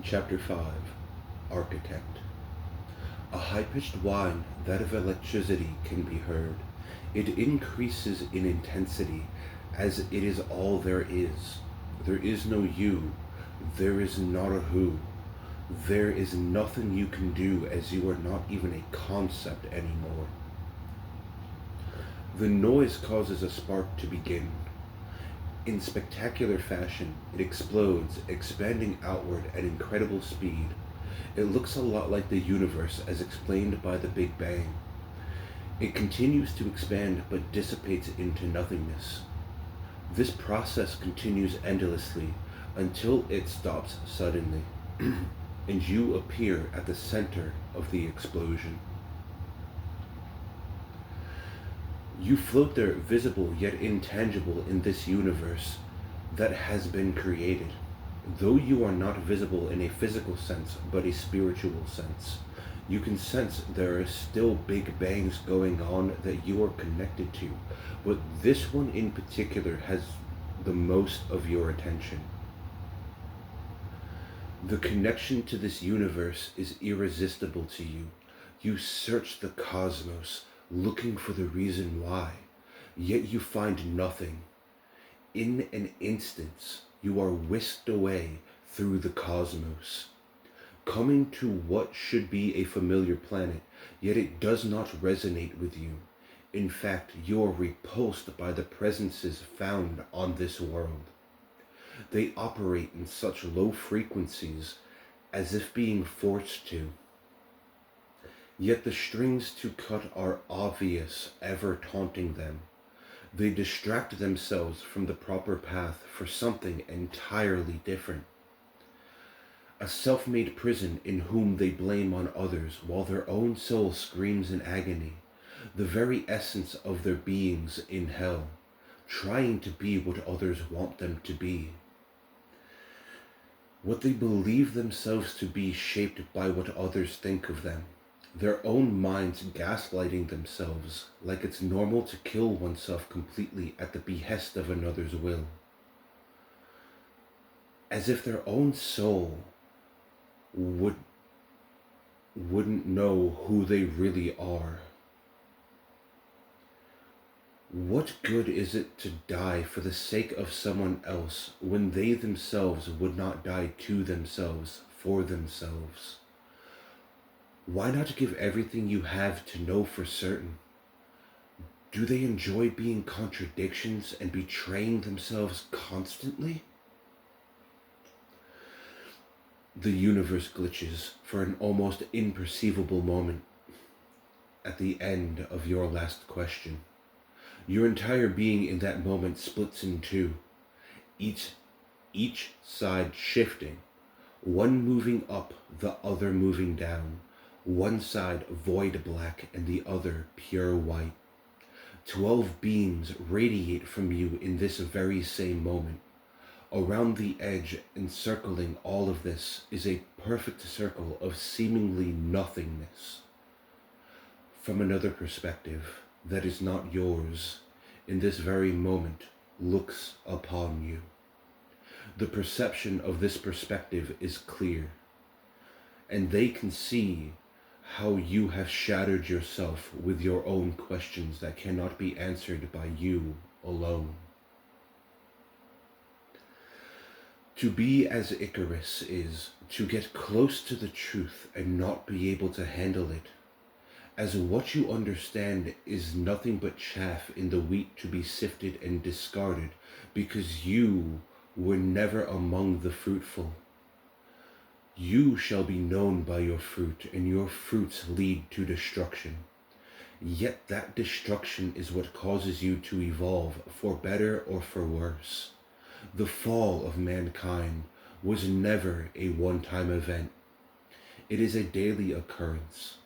Chapter 5. Architect. A high-pitched whine, that of electricity, can be heard. It increases in intensity, as it is all there is. There is no you. There is not a who. There is nothing you can do, as you are not even a concept anymore. The noise causes a spark to begin. In spectacular fashion, it explodes, expanding outward at incredible speed. It looks a lot like the universe as explained by the Big Bang. It continues to expand but dissipates into nothingness. This process continues endlessly until it stops suddenly, and you appear at the center of the explosion. You float there, visible yet intangible in this universe that has been created. Though you are not visible in a physical sense, but a spiritual sense, you can sense there are still big bangs going on that you are connected to, but this one in particular has the most of your attention. The connection to this universe is irresistible to you. You search the cosmos, looking for the reason why, yet you find nothing. In an instant, you are whisked away through the cosmos, coming to what should be a familiar planet, yet it does not resonate with you. In fact, you are repulsed by the presences found on this world. They operate in such low frequencies as if being forced to. Yet the strings to cut are obvious, ever taunting them. They distract themselves from the proper path for something entirely different. A self-made prison in whom they blame on others while their own soul screams in agony. The very essence of their beings in hell, trying to be what others want them to be. What they believe themselves to be shaped by what others think of them. Their own minds gaslighting themselves like it's normal to kill oneself completely at the behest of another's will. As if their own soul wouldn't know who they really are. What good is it to die for the sake of someone else when they themselves would not die to themselves, for themselves? Why not give everything you have to know for certain? Do they enjoy being contradictions and betraying themselves constantly? The universe glitches for an almost imperceivable moment at the end of your last question. Your entire being in that moment splits in two, each side shifting, one moving up, the other moving down. One side void black and the other pure white. 12 beams radiate from you in this very same moment. Around the edge, encircling all of this, is a perfect circle of seemingly nothingness. From another perspective that is not yours, in this very moment, looks upon you. The perception of this perspective is clear, and they can see how you have shattered yourself with your own questions that cannot be answered by you alone. To be as Icarus is, to get close to the truth and not be able to handle it, as what you understand is nothing but chaff in the wheat to be sifted and discarded because you were never among the fruitful. You shall be known by your fruit, and your fruits lead to destruction. Yet that destruction is what causes you to evolve, for better or for worse. The fall of mankind was never a one-time event. It is a daily occurrence.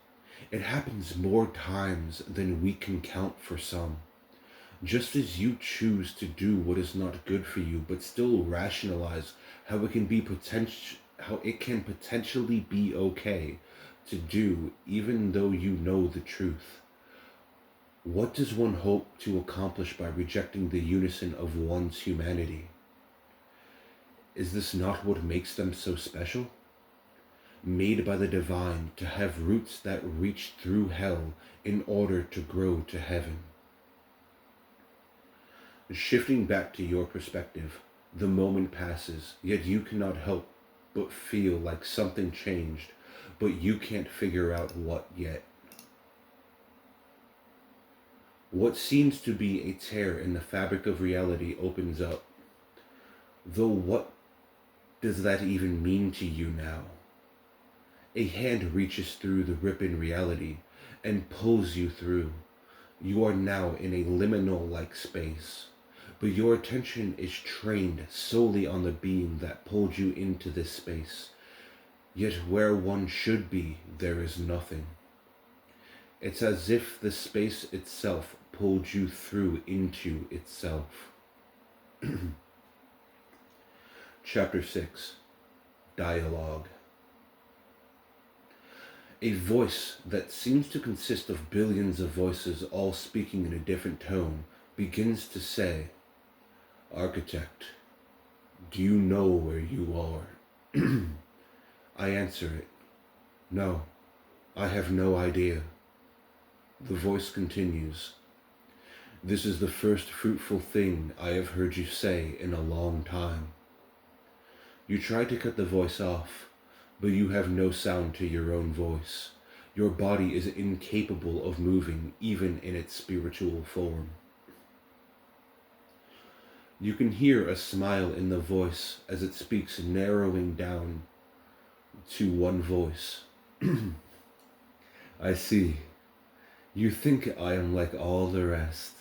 It happens more times than we can count for some. Just as you choose to do what is not good for you, but still rationalize how it can potentially be okay to do even though you know the truth. What does one hope to accomplish by rejecting the unison of one's humanity? Is this not what makes them so special? made by the divine to have roots that reach through hell in order to grow to heaven. Shifting back to your perspective, the moment passes, yet you cannot help but feel like something changed, but you can't figure out what yet. What seems to be a tear in the fabric of reality opens up. Though what does that even mean to you now? A hand reaches through the rip in reality and pulls you through. You are now in a liminal-like space, but your attention is trained solely on the being that pulled you into this space. Yet where one should be, there is nothing. It's as if the space itself pulled you through into itself. Chapter 6. Dialogue. A voice that seems to consist of billions of voices all speaking in a different tone begins to say, "Architect, do you know where you are?" I answer it, "No, I have no idea." The voice continues, "This is the first fruitful thing I have heard you say in a long time." You try to cut the voice off, but you have no sound to your own voice. Your body is incapable of moving even in its spiritual form. You can hear a smile in the voice as it speaks, narrowing down to one voice. "I see. You think I am like all the rest.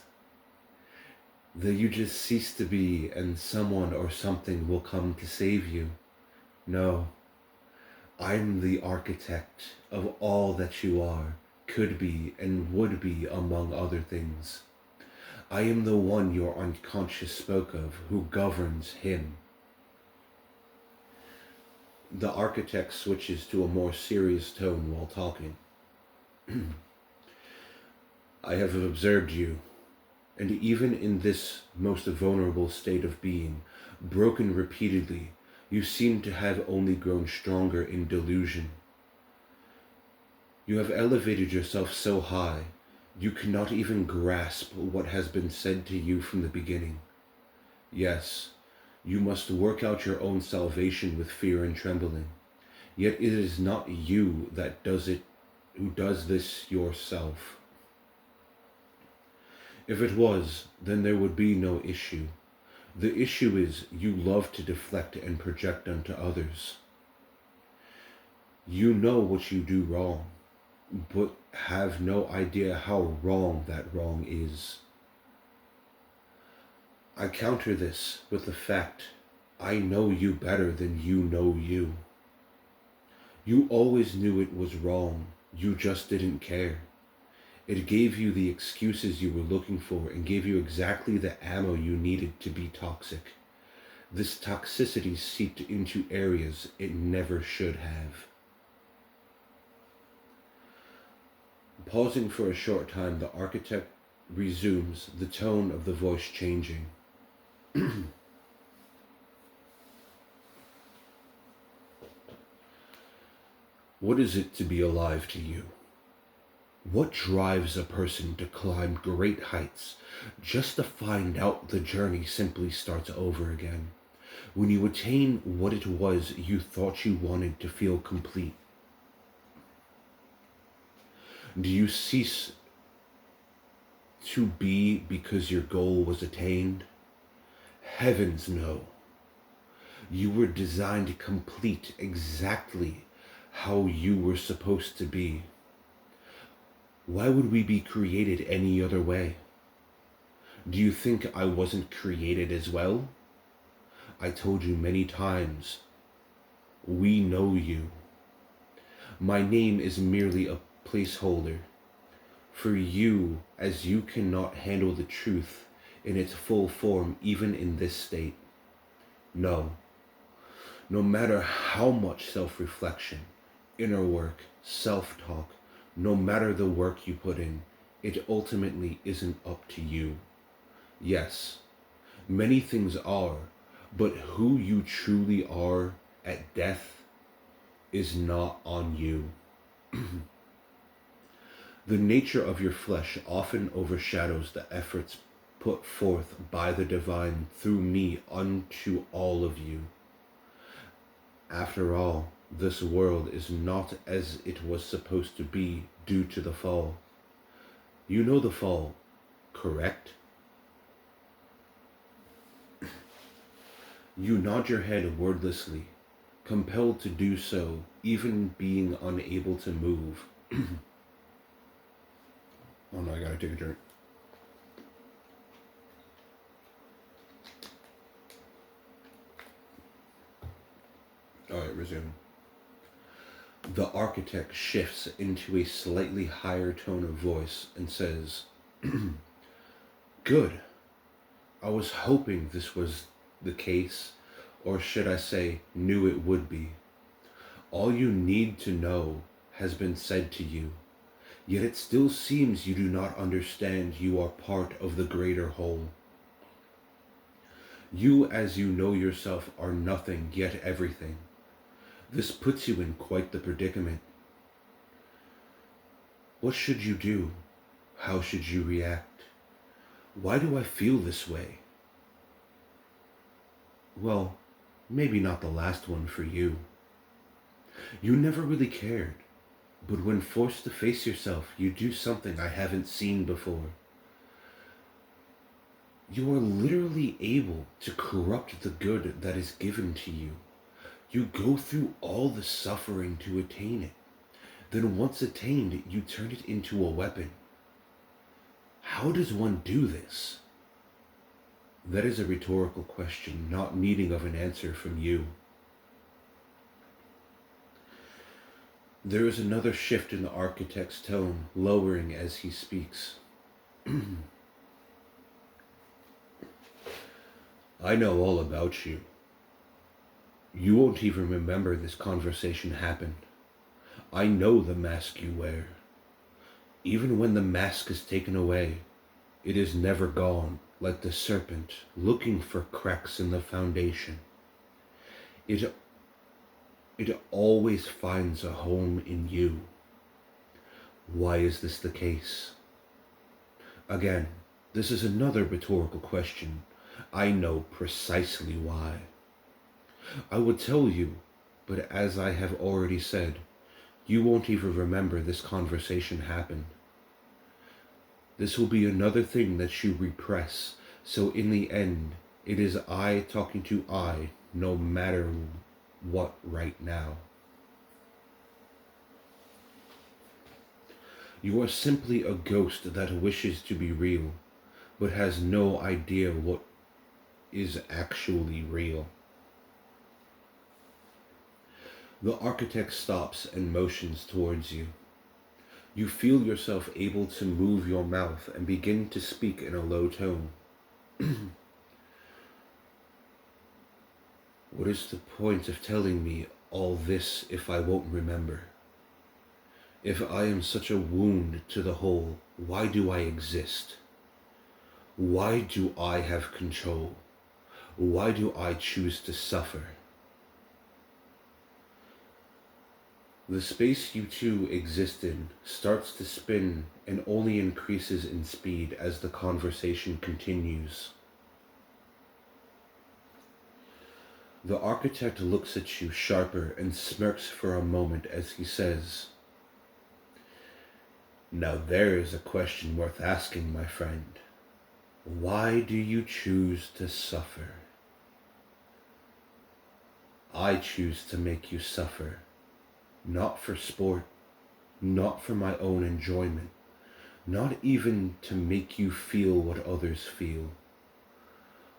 That you just cease to be and someone or something will come to save you. No. I'm the architect of all that you are, could be, and would be, among other things. I am the one your unconscious spoke of, who governs him." The architect switches to a more serious tone while talking. "I have observed you, and even in this most vulnerable state of being, broken repeatedly, you seem to have only grown stronger in delusion. You have elevated yourself so high, you cannot even grasp what has been said to you from the beginning. Yes, you must work out your own salvation with fear and trembling. Yet it is not you that does it, who does this yourself. If it was, then there would be no issue. The issue is you love to deflect and project onto others. You know what you do wrong, but have no idea how wrong that wrong is. I counter this with the fact I know you better than you know you. You always knew it was wrong, you just didn't care. It gave you the excuses you were looking for and gave you exactly the ammo you needed to be toxic. This toxicity seeped into areas it never should have." Pausing for a short time, the architect resumes, the tone of the voice changing. "What is it to be alive to you? What drives a person to climb great heights just to find out the journey simply starts over again, when you attain what it was you thought you wanted to feel complete? Do you cease to be because your goal was attained? Heavens no. You were designed to complete exactly how you were supposed to be. Why would we be created any other way? Do you think I wasn't created as well? I told you many times, we know you. My name is merely a placeholder for you, as you cannot handle the truth in its full form even in this state. No matter how much self-reflection, inner work, self-talk, no matter the work you put in, it ultimately isn't up to you. Yes, many things are, but who you truly are at death is not on you. The nature of your flesh often overshadows the efforts put forth by the divine through me unto all of you. After all, this world is not as it was supposed to be due to the fall. You know the fall, correct? You nod your head wordlessly, compelled to do so, even being unable to move. Oh no, I gotta take a drink. Alright, resume. The architect shifts into a slightly higher tone of voice and says, Good. I was hoping this was the case, or should I say, knew it would be. All you need to know has been said to you, yet it still seems you do not understand you are part of the greater whole. You, as you know yourself, are nothing yet everything. This puts you in quite the predicament. What should you do? How should you react? Why do I feel this way? Well, maybe not the last one for you. You never really cared, but when forced to face yourself, you do something I haven't seen before. You are literally able to corrupt the good that is given to you. You go through all the suffering to attain it. Then once attained, you turn it into a weapon. How does one do this? That is a rhetorical question, not needing of an answer from you. There is another shift in the architect's tone, lowering as he speaks. I know all about you. You won't even remember this conversation happened. I know the mask you wear. Even when the mask is taken away, it is never gone, like the serpent looking for cracks in the foundation. It always finds a home in you. Why is this the case? Again, this is another rhetorical question. I know precisely why. I would tell you, but as I have already said, you won't even remember this conversation happened. This will be another thing that you repress, so in the end, it is I talking to I, no matter what right now. You are simply a ghost that wishes to be real, but has no idea what is actually real. The architect stops and motions towards you. You feel yourself able to move your mouth and begin to speak in a low tone. What is the point of telling me all this if I won't remember? If I am such a wound to the whole, why do I exist? Why do I have control? Why do I choose to suffer? The space you two exist in starts to spin and only increases in speed as the conversation continues. The architect looks at you sharper and smirks for a moment as he says, Now there is a question worth asking, my friend. Why do you choose to suffer? I choose to make you suffer. Not for sport, not for my own enjoyment, not even to make you feel what others feel.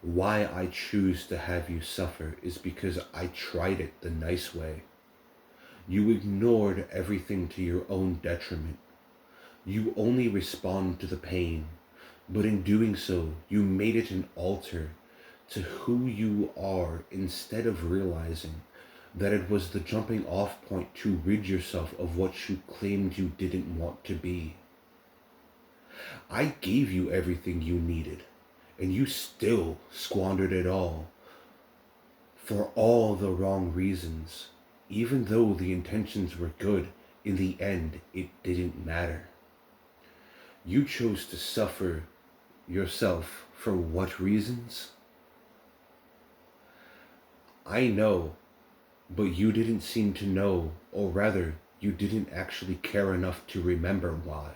Why I choose to have you suffer is because I tried it the nice way. You ignored everything to your own detriment. You only respond to the pain, but in doing so, you made it an altar to who you are instead of realizing that it was the jumping off point to rid yourself of what you claimed you didn't want to be. I gave you everything you needed, and you still squandered it all for all the wrong reasons. Even though the intentions were good, in the end, it didn't matter. You chose to suffer yourself for what reasons? I know, but you didn't seem to know, or rather, you didn't actually care enough to remember why.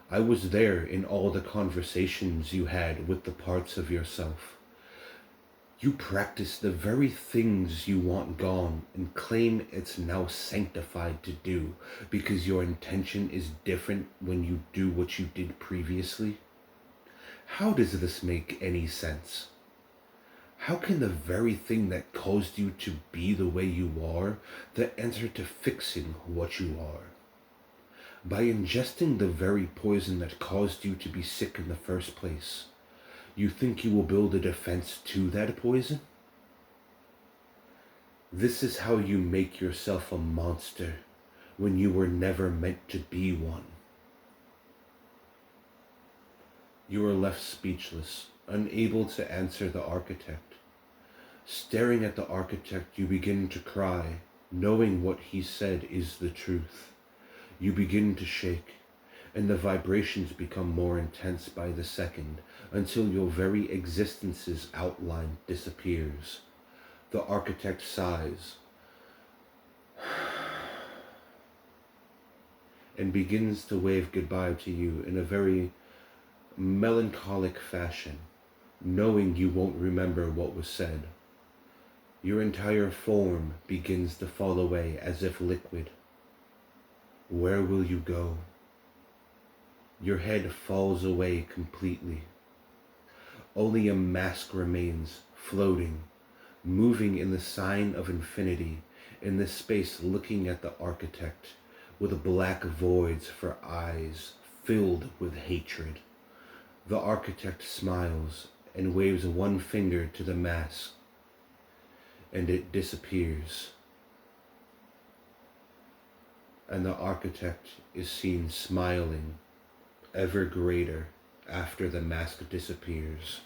I was there in all the conversations you had with the parts of yourself. You practice the very things you want gone and claim it's now sanctified to do because your intention is different when you do what you did previously. How does this make any sense? How can the very thing that caused you to be the way you are, the answer to fixing what you are? By ingesting the very poison that caused you to be sick in the first place, you think you will build a defense to that poison? This is how you make yourself a monster when you were never meant to be one. You are left speechless, unable to answer the architect. Staring at the architect, you begin to cry, knowing what he said is the truth. You begin to shake, and the vibrations become more intense by the second, until your very existence's outline disappears. The architect sighs and begins to wave goodbye to you in a very melancholic fashion, knowing you won't remember what was said. Your entire form begins to fall away as if liquid. Where will you go? Your head falls away completely. Only a mask remains, floating, moving in the sign of infinity, in this space, looking at the architect with black voids for eyes filled with hatred. The architect smiles and waves one finger to the mask, and it disappears. And the architect is seen smiling ever greater after the mask disappears.